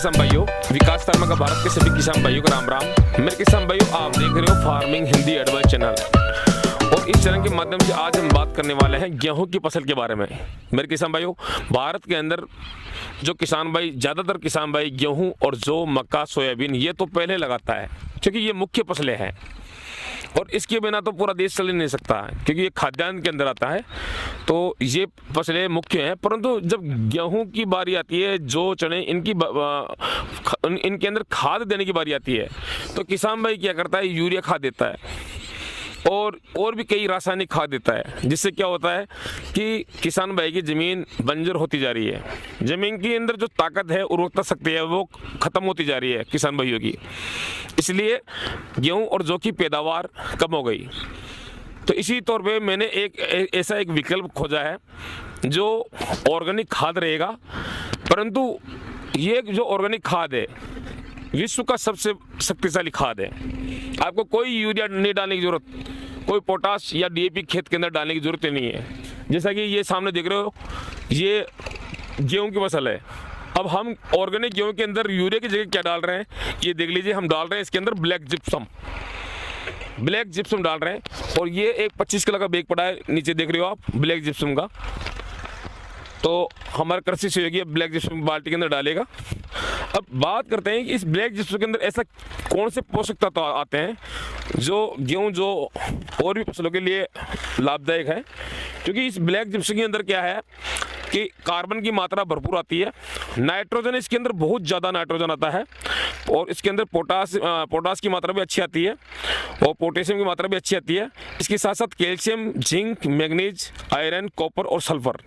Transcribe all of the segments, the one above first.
किसान भाइयों, विकास शर्मा का भारत के सभी किसान भाइयों को राम राम। मेरे किसान भाइयों, आप देख रहे हो फार्मिंग हिंदी एडवाइस चैनल, और इस चैनल के माध्यम से आज हम बात करने वाले हैं गेहूं की फसल के बारे में। मेरे किसान भाइयों, भारत के अंदर जो किसान भाई, ज़्यादातर किसान भाई गेहूं और जौ, मक्का, सोयाबीन ये तो पहले लगाता है, क्योंकि ये मुख्य फसलें हैं और इसके बिना तो पूरा देश चल ही नहीं सकता है, क्योंकि ये खाद्यान्न के अंदर आता है। तो ये फसलें मुख्य हैं, परंतु जब गेहूं की बारी आती है, जो चने इनके अंदर खाद देने की बारी आती है, तो किसान भाई क्या करता है, यूरिया खाद देता है और भी कई रासायनिक खाद देता है, जिससे क्या होता है कि किसान भाई की ज़मीन बंजर होती जा रही है। ज़मीन के अंदर जो ताकत है, उर्वरता शक्ति है, वो ख़त्म होती जा रही है किसान भाइयों की। इसलिए गेहूं और जौ की पैदावार कम हो गई। तो इसी तौर पे मैंने ऐसा एक विकल्प खोजा है जो ऑर्गेनिक खाद रहेगा, परंतु ये जो ऑर्गेनिक खाद है विश्व का सबसे शक्तिशाली खाद है। आपको कोई यूरिया नहीं डालने की जरूरत, कोई पोटाश या डीएपी खेत के अंदर डालने की जरूरत नहीं है। जैसा कि ये सामने देख रहे हो, ये गेहूं की फसल है। अब हम ऑर्गेनिक गेहूं के अंदर यूरिया की जगह क्या डाल रहे हैं, ये देख लीजिए। हम डाल रहे हैं इसके अंदर ब्लैक जिप्सम डाल रहे हैं, और ये एक 25 किलो का बैग पड़ा है, नीचे देख रहे हो आप ब्लैक जिप्सम का। तो हमारा कृषि सहयोगी ब्लैक जिप्सम बाल्टी के अंदर डालेगा। अब बात करते हैं कि इस ब्लैक जिप्सम के अंदर ऐसा कौन से पोषक तत्व आते हैं जो गेहूं, जो और भी फसलों के लिए लाभदायक है। क्योंकि इस ब्लैक जिप्सम के अंदर क्या है कि कार्बन की मात्रा भरपूर आती है, नाइट्रोजन इसके अंदर बहुत ज़्यादा नाइट्रोजन आता है, और इसके अंदर पोटास की मात्रा भी अच्छी आती है, और पोटेशियम की मात्रा भी अच्छी आती है। इसके साथ साथ calcium, zinc, manganese, iron, copper और सल्फर,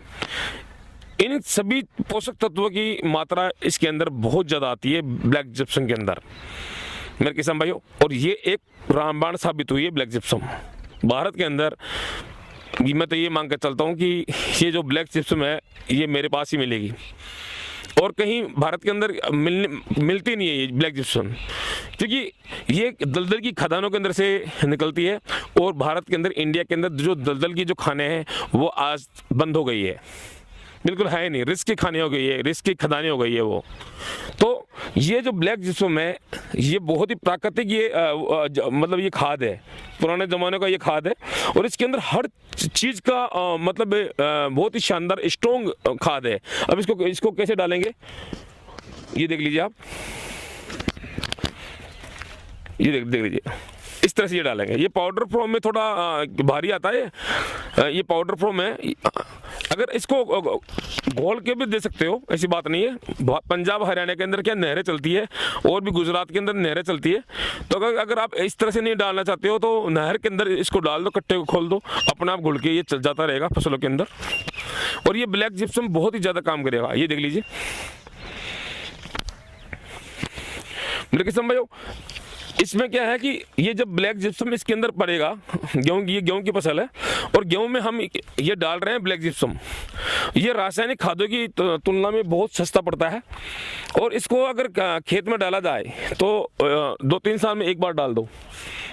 इन सभी पोषक तत्वों की मात्रा इसके अंदर बहुत ज़्यादा आती है ब्लैक जिप्सम के अंदर, मेरे किसान भाइयों। और ये एक रामबाण साबित हुई है ब्लैक जिप्सम भारत के अंदर। मैं तो ये मांग कर चलता हूँ कि ये जो ब्लैक जिप्सम है ये मेरे पास ही मिलेगी, और कहीं भारत के अंदर मिलती नहीं है ये ब्लैक जिप्सम, क्योंकि ये दलदल की खदानों के अंदर से निकलती है, और भारत के अंदर, इंडिया के अंदर जो दलदल की जो खाने हैं वो आज बंद हो गई है, बिल्कुल है नहीं, रिस्क की खाने हो गई है, रिस्क की खदानी हो गई है वो। तो ये जो ब्लैक जिप्सम है ये बहुत ही प्राकृतिक, ये मतलब ये खाद है, पुराने ज़माने का ये खाद है, और इसके अंदर हर चीज़ का मतलब बहुत ही शानदार स्ट्रॉन्ग खाद है। अब इसको कैसे डालेंगे, ये देख लीजिए आप, ये देख लीजिए, इस तरह से ये डालेंगे। ये पाउडर फॉर्म में थोड़ा भारी आता है, ये पाउडर फॉर्म है। अगर इसको घोल के भी दे सकते हो, ऐसी बात नहीं है। पंजाब, हरियाणा के अंदर क्या नहरें चलती है, और भी गुजरात के अंदर नहरें चलती है। तो अगर आप इस तरह से नहीं डालना चाहते हो तो नहर के अंदर इसको डाल दो, कट्टे को खोल दो, अपने आप घुल के ये चल जाता रहेगा फसलों के अंदर, और ये ब्लैक जिप्सम बहुत ही ज़्यादा काम करेगा। ये देख लीजिए मेरे किसान भाइयों, इसमें क्या है कि ये जब ब्लैक जिप्सम इसके अंदर पड़ेगा, गेहूं की फसल है, और गेहूं में हम ये डाल रहे हैं ब्लैक जिप्सम। ये रासायनिक खादों की तुलना में बहुत सस्ता पड़ता है, और इसको अगर खेत में डाला जाए तो 2-3 साल में एक बार डाल दो,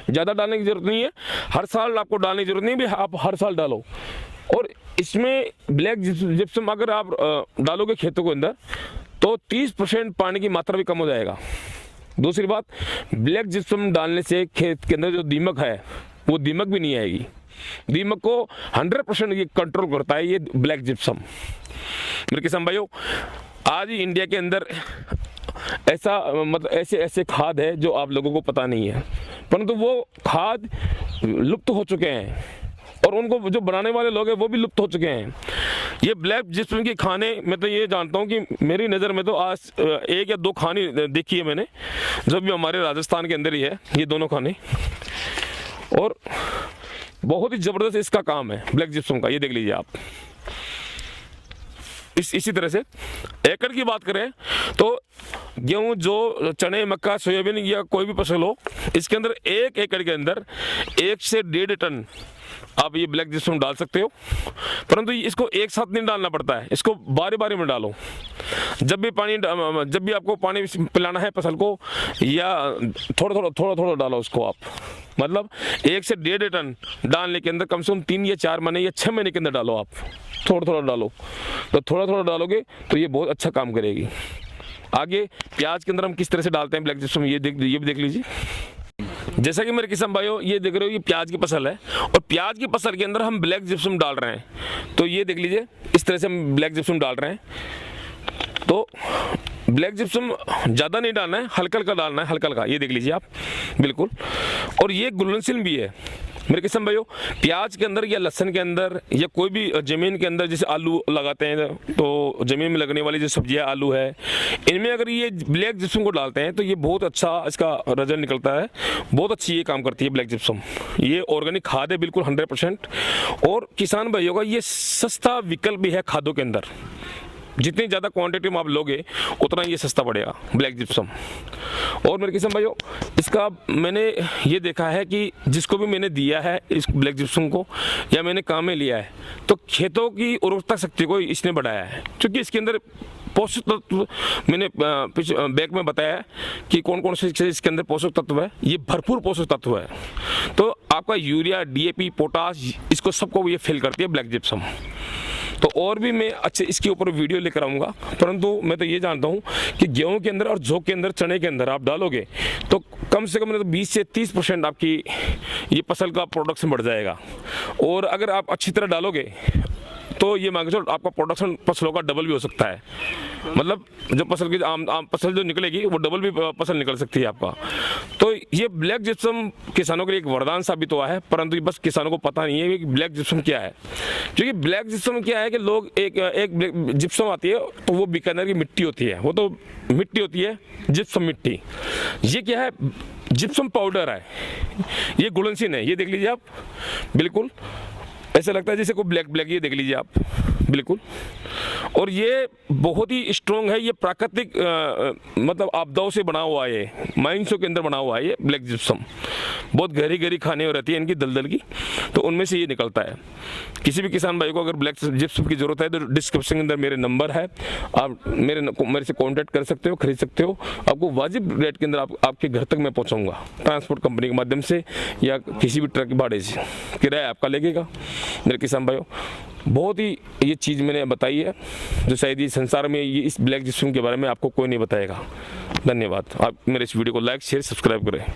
ज़्यादा डालने की जरूरत नहीं है। हर साल आपको डालने की जरूरत नहीं है, आप हर साल डालो। और इसमें ब्लैक जिप्सम अगर आप डालोगे खेतों के अंदर तो 30% पानी की मात्रा भी कम हो जाएगा। दूसरी बात, ब्लैक जिप्सम डालने से खेत के अंदर जो दीमक है वो दीमक भी नहीं आएगी। दीमक को 100% ये कंट्रोल करता है ये ब्लैक जिप्सम। मेरे किसान भाइयों, आज ही इंडिया के अंदर ऐसा मतलब ऐसे खाद है जो आप लोगों को पता नहीं है, परंतु वो खाद लुप्त हो चुके हैं, और उनको जो बनाने वाले लोग हैं वो भी लुप्त हो चुके हैं। ये ब्लैक जिप्सम की खाने, मैं तो ये जानता हूँ कि मेरी नज़र में तो आज 1 या 2 खाने देखी है मैंने, जो भी हमारे राजस्थान के अंदर ही है ये दोनों खाने, और बहुत ही ज़बरदस्त इसका काम है ब्लैक जिप्सम का। ये देख लीजिए आप। इसी तरह से एकड़ की बात करें तो गेहूं, जो चने, मक्का, सोयाबीन या कोई भी फसल हो, इसके अंदर 1 एकड़ के अंदर 1 से 1.5 टन आप ये ब्लैक जिप्सम डाल सकते हो, परंतु इसको एक साथ नहीं डालना पड़ता है, इसको बारी बारी में डालो। जब भी आपको पानी पिलाना है फसल को, या थोड़ा डालो उसको आप, मतलब 1 से 1.5 टन डालने के अंदर कम से कम 3 या 4 महीने या 6 महीने के अंदर डालो आप। थोड़ा डालो, तो थोड़ा डालोगे तो ये बहुत अच्छा काम करेगी। आगे प्याज के अंदर हम किस तरह से डालते हैं ब्लैक जिप्सम, ये भी देख लीजिए। जैसा कि मेरे किसान भाइयों ये देख रहे हो, ये प्याज की फसल है और प्याज की फसल के अंदर हम ब्लैक जिप्सम डाल रहे हैं। तो ये देख लीजिए, इस तरह से हम ब्लैक जिप्सम डाल रहे हैं। तो ब्लैक जिप्सम ज़्यादा नहीं डालना है, हल्का हल्का डालना है, हल्का हल्का, ये देख लीजिए आप, बिल्कुल। और ये घुलनशील भी है मेरे किसान भाइयों। प्याज के अंदर या लहसुन के अंदर या कोई भी ज़मीन के अंदर, जैसे आलू लगाते हैं तो ज़मीन में लगने वाली जो सब्जियां आलू है, इनमें अगर ये ब्लैक जिप्सम को डालते हैं तो ये बहुत अच्छा इसका रिजल्ट निकलता है। बहुत अच्छी ये काम करती है ब्लैक जिप्सम। ये ऑर्गेनिक खाद है बिल्कुल 100%। और किसान भाइयों का ये सस्ता विकल्प भी है खादों के अंदर। जितनी ज़्यादा क्वांटिटी में आप लोगे उतना ये सस्ता पड़ेगा ब्लैक जिप्सम। और मेरे किसान भाइयों इसका मैंने ये देखा है कि जिसको भी मैंने दिया है इस ब्लैक जिप्सम को या मैंने काम में लिया है तो खेतों की उर्वरता शक्ति को इसने बढ़ाया है, क्योंकि इसके अंदर पोषक तत्व मैंने बैक में बताया है कि कौन कौन से इसके अंदर पोषक तत्व है। ये भरपूर पोषक तत्व है। तो आपका यूरिया, DAP, पोटाश, इसको सबको ये फिल करती है ब्लैक जिप्सम। तो और भी मैं अच्छे इसके ऊपर वीडियो लेकर आऊँगा, परंतु मैं तो ये जानता हूँ कि गेहूं के अंदर और जौ के अंदर, चने के अंदर आप डालोगे तो कम से कम 20 से 30% आपकी ये फसल का प्रोडक्शन बढ़ जाएगा। और अगर आप अच्छी तरह डालोगे तो ये मान के चलो आपका प्रोडक्शन फसलों का डबल भी हो सकता है। मतलब जो फसल की आम फसल जो निकलेगी वो डबल भी फसल निकल सकती है आपका। तो ये ब्लैक जिप्सम किसानों के लिए एक वरदान साबित हुआ है, परंतु बस किसानों को पता नहीं है कि ब्लैक जिप्सम क्या है। क्योंकि ब्लैक जिप्सम क्या है कि लोग एक जिप्सम आती है तो वो बीकानेर की मिट्टी होती है, वो तो मिट्टी होती है जिप्सम मिट्टी। ये क्या है, जिप्सम पाउडर है, ये घुलनशील है। ये देख लीजिए आप, बिल्कुल ऐसा लगता है जैसे कोई ब्लैक, ये देख लीजिए आप, बिल्कुल। और ये बहुत ही स्ट्रॉन्ग है। ये प्राकृतिक मतलब आपदाओं से बना हुआ है, माइंसों के अंदर बना हुआ है ये ब्लैक जिप्सम। बहुत गहरी खाने रहती है इनकी दलदल की, तो उनमें से ये निकलता है। किसी भी किसान भाई को अगर ब्लैक जिप्सम की जरूरत है तो डिस्क्रिप्शन के अंदर मेरे नंबर है, आप मेरे से कॉन्टैक्ट कर सकते हो, खरीद सकते हो। आपको वाजिब रेट के अंदर आपके घर तक मैं पहुँचाऊँगा, ट्रांसपोर्ट कंपनी के माध्यम से या किसी भी ट्रक भाड़े से, किराया आपका लगेगा मेरे किसान भाइयों। बहुत ही ये चीज़ मैंने बताई है जो शायद ये संसार में ये इस ब्लैक जिप्सम के बारे में आपको कोई नहीं बताएगा। धन्यवाद। आप मेरे इस वीडियो को लाइक, शेयर, सब्सक्राइब करें।